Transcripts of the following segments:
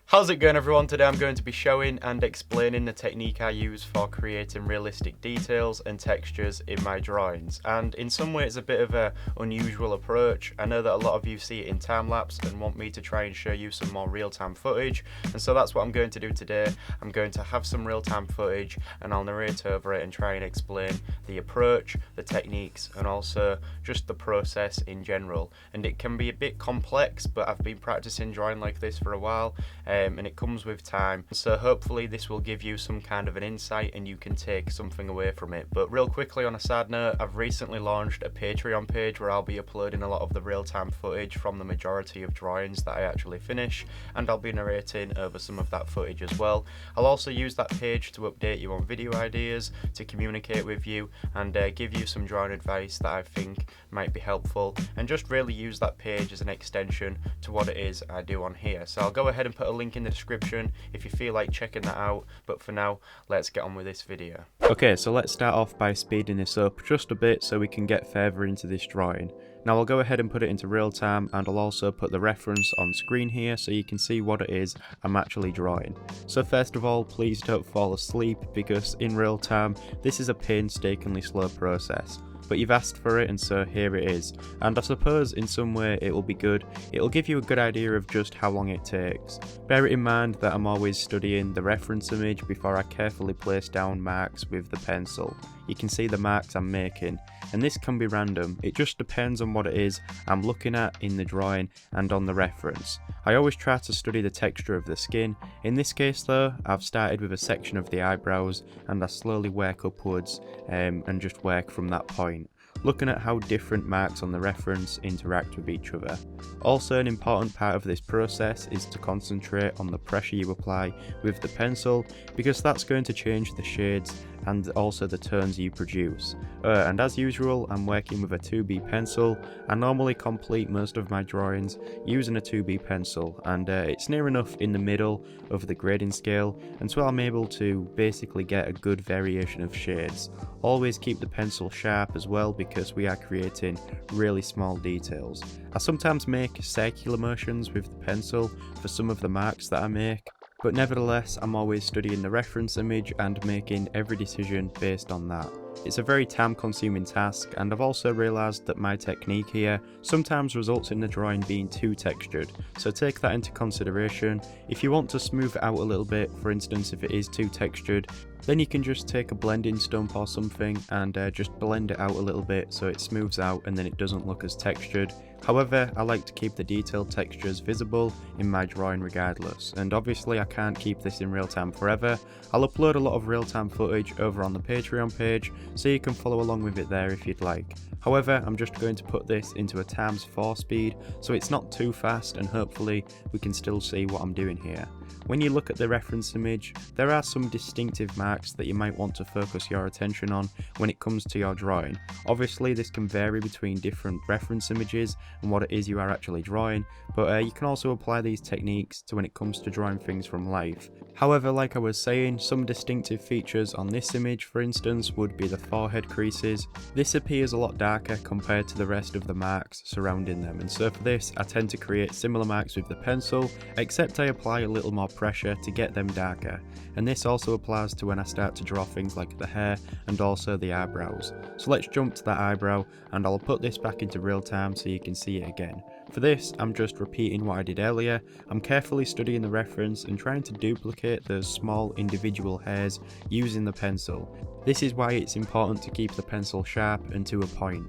How's it going, everyone? Today I'm going to be showing and explaining the technique I use for creating realistic details and textures in my drawings, and in some ways it's a bit of an unusual approach. I know that a lot of you see it in time-lapse and want me to try and show you some more real-time footage, and so that's what I'm going to do today. I'm going to have some real-time footage and I'll narrate over it and try and explain the approach, the techniques, and also just the process in general. And it can be a bit complex, but I've been practicing drawing like this for a while. And it comes with time, so hopefully this will give you some kind of an insight and you can take something away from it. But real quickly, on a side note, I've recently launched a Patreon page where I'll be uploading a lot of the real-time footage from the majority of drawings that I actually finish, and I'll be narrating over some of that footage as well. I'll also use that page to update you on video ideas, to communicate with you, and give you some drawing advice that I think might be helpful, and just really use that page as an extension to what it is I do on here. So I'll go ahead and put a link in the description if you feel like checking that out, but for now, let's get on with this video. Okay, so let's start off by speeding this up just a bit so we can get further into this drawing. Now I'll go ahead and put it into real time, and I'll also put the reference on screen here so you can see what it is I'm actually drawing. So first of all, please don't fall asleep, because in real time this is a painstakingly slow process. But you've asked for it, and so here it is. And I suppose in some way it will be good. It'll give you a good idea of just how long it takes. Bear it in mind that I'm always studying the reference image before I carefully place down marks with the pencil. You can see the marks I'm making, and this can be random. It just depends on what it is I'm looking at in the drawing and on the reference. I always try to study the texture of the skin. In this case though, I've started with a section of the eyebrows and I slowly work upwards and just work from that point, looking at how different marks on the reference interact with each other. Also, an important part of this process is to concentrate on the pressure you apply with the pencil, because that's going to change the shades and also the tones you produce. And as usual, I'm working with a 2B pencil. I normally complete most of my drawings using a 2B pencil, and it's near enough in the middle of the grading scale, and so I'm able to basically get a good variation of shades. Always keep the pencil sharp as well, because we are creating really small details. I sometimes make circular motions with the pencil for some of the marks that I make, but nevertheless I'm always studying the reference image and making every decision based on that. It's a very time consuming task, and I've also realised that my technique here sometimes results in the drawing being too textured, so take that into consideration. If you want to smooth it out a little bit, for instance if it is too textured, then you can just take a blending stump or something and just blend it out a little bit so it smooths out and then it doesn't look as textured. However, I like to keep the detailed textures visible in my drawing regardless, and obviously I can't keep this in real time forever. I'll upload a lot of real time footage over on the Patreon page, so you can follow along with it there if you'd like. However, I'm just going to put this into a ×4 speed, so it's not too fast, and hopefully we can still see what I'm doing here. When you look at the reference image, there are some distinctive marks that you might want to focus your attention on when it comes to your drawing. Obviously this can vary between different reference images and what it is you are actually drawing, but you can also apply these techniques to when it comes to drawing things from life. However, like I was saying, some distinctive features on this image, for instance, would be the forehead creases. This appears a lot darker compared to the rest of the marks surrounding them, and so for this I tend to create similar marks with the pencil, except I apply a little more pressure to get them darker. And this also applies to when I start to draw things like the hair and also the eyebrows. So let's jump to that eyebrow, and I'll put this back into real time so you can see it again. For this, I'm just repeating what I did earlier. I'm carefully studying the reference and trying to duplicate those small individual hairs using the pencil. This is why it's important to keep the pencil sharp and to a point.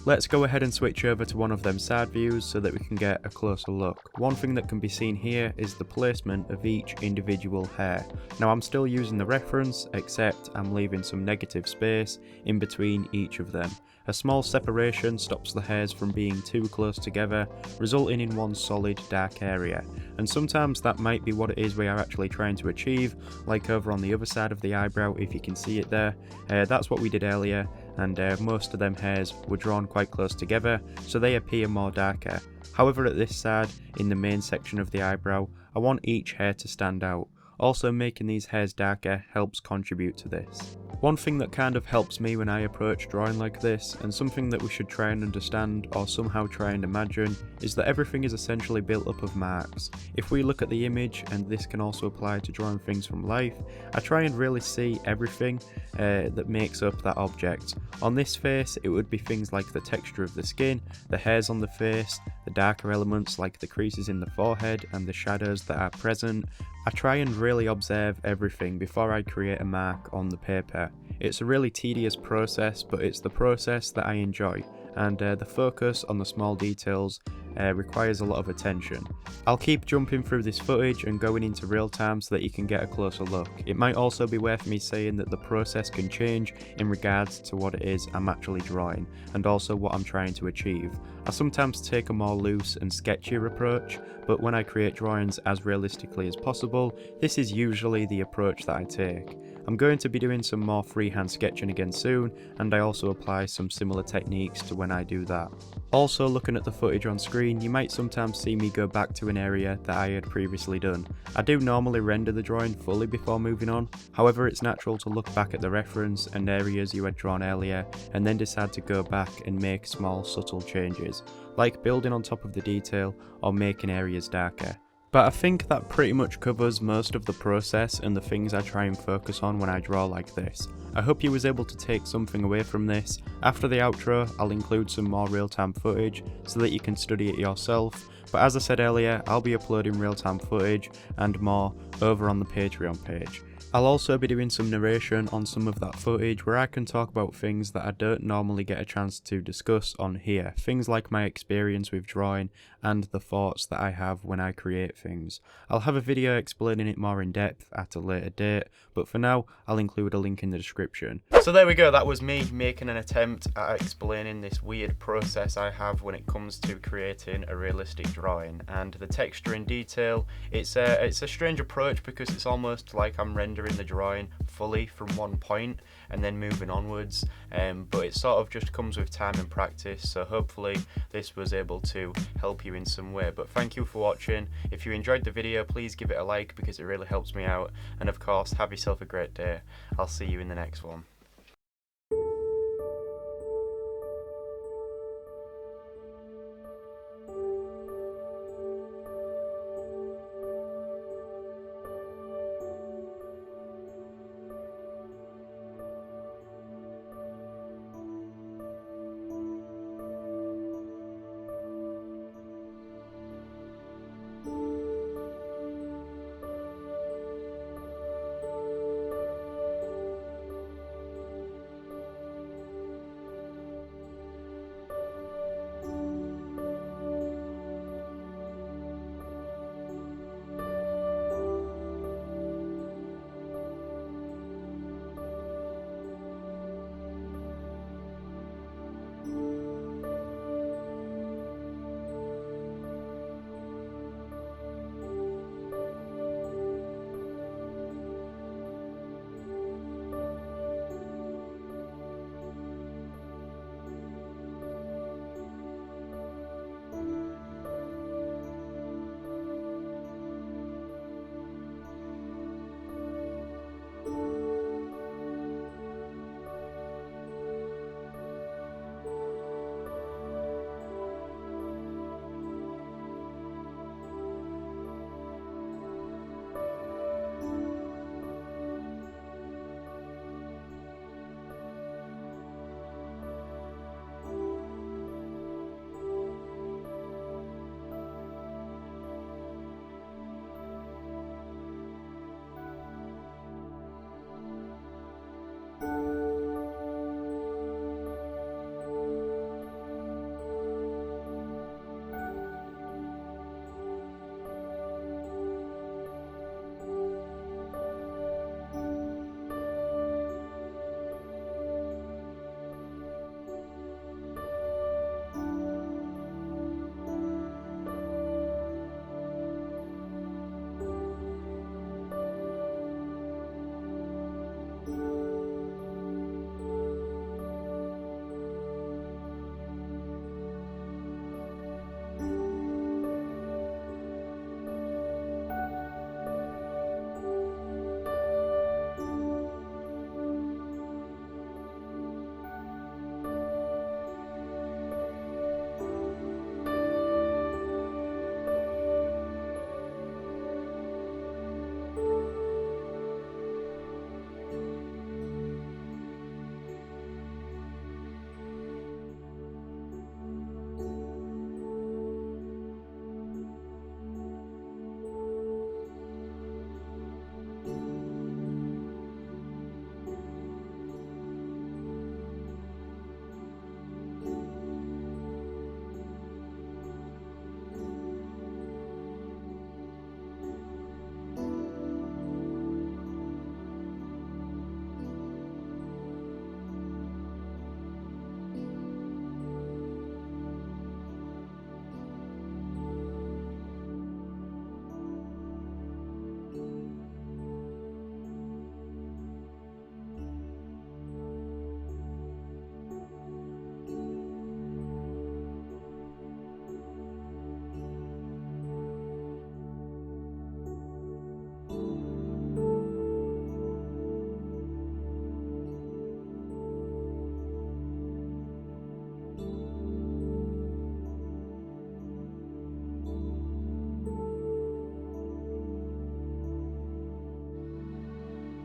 Let's go ahead and switch over to one of them side views so that we can get a closer look. One thing that can be seen here is the placement of each individual hair. Now I'm still using the reference, except I'm leaving some negative space in between each of them. A small separation stops the hairs from being too close together, resulting in one solid dark area. And sometimes that might be what it is we are actually trying to achieve, like over on the other side of the eyebrow if you can see it there. That's what we did earlier, and most of them hairs were drawn quite close together, so they appear more darker. However, at this side, in the main section of the eyebrow, I want each hair to stand out. Also, making these hairs darker helps contribute to this. One thing that kind of helps me when I approach drawing like this, and something that we should try and understand or somehow try and imagine, is that everything is essentially built up of marks. If we look at the image, and this can also apply to drawing things from life, I try and really see everything that makes up that object. On this face, it would be things like the texture of the skin, the hairs on the face, the darker elements like the creases in the forehead and the shadows that are present. I try and really observe everything before I create a mark on the paper. It's a really tedious process, but it's the process that I enjoy, and the focus on the small details requires a lot of attention. I'll keep jumping through this footage and going into real time so that you can get a closer look. It might also be worth me saying that the process can change in regards to what it is I'm actually drawing, and also what I'm trying to achieve. I sometimes take a more loose and sketchier approach, but when I create drawings as realistically as possible, this is usually the approach that I take. I'm going to be doing some more freehand sketching again soon, and I also apply some similar techniques to when I do that. Also, looking at the footage on screen, you might sometimes see me go back to an area that I had previously done. I do normally render the drawing fully before moving on, however it's natural to look back at the reference and areas you had drawn earlier and then decide to go back and make small subtle changes, like building on top of the detail or making areas darker. But I think that pretty much covers most of the process and the things I try and focus on when I draw like this. I hope you was able to take something away from this. After the outro, I'll include some more real-time footage so that you can study it yourself. But as I said earlier, I'll be uploading real-time footage and more over on the Patreon page. I'll also be doing some narration on some of that footage where I can talk about things that I don't normally get a chance to discuss on here. Things like my experience with drawing and the thoughts that I have when I create things. I'll have a video explaining it more in depth at a later date, but for now I'll include a link in the description. So there we go, that was me making an attempt at explaining this weird process I have when it comes to creating a realistic drawing. And the texture and detail, it's a strange approach because it's almost like I'm rendering the drawing fully from one point and then moving onwards, but it sort of just comes with time and practice, so hopefully this was able to help you in some way. But thank you for watching. If you enjoyed the video, please give it a like because it really helps me out, and of course have yourself a great day. I'll see you in the next one.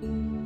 you.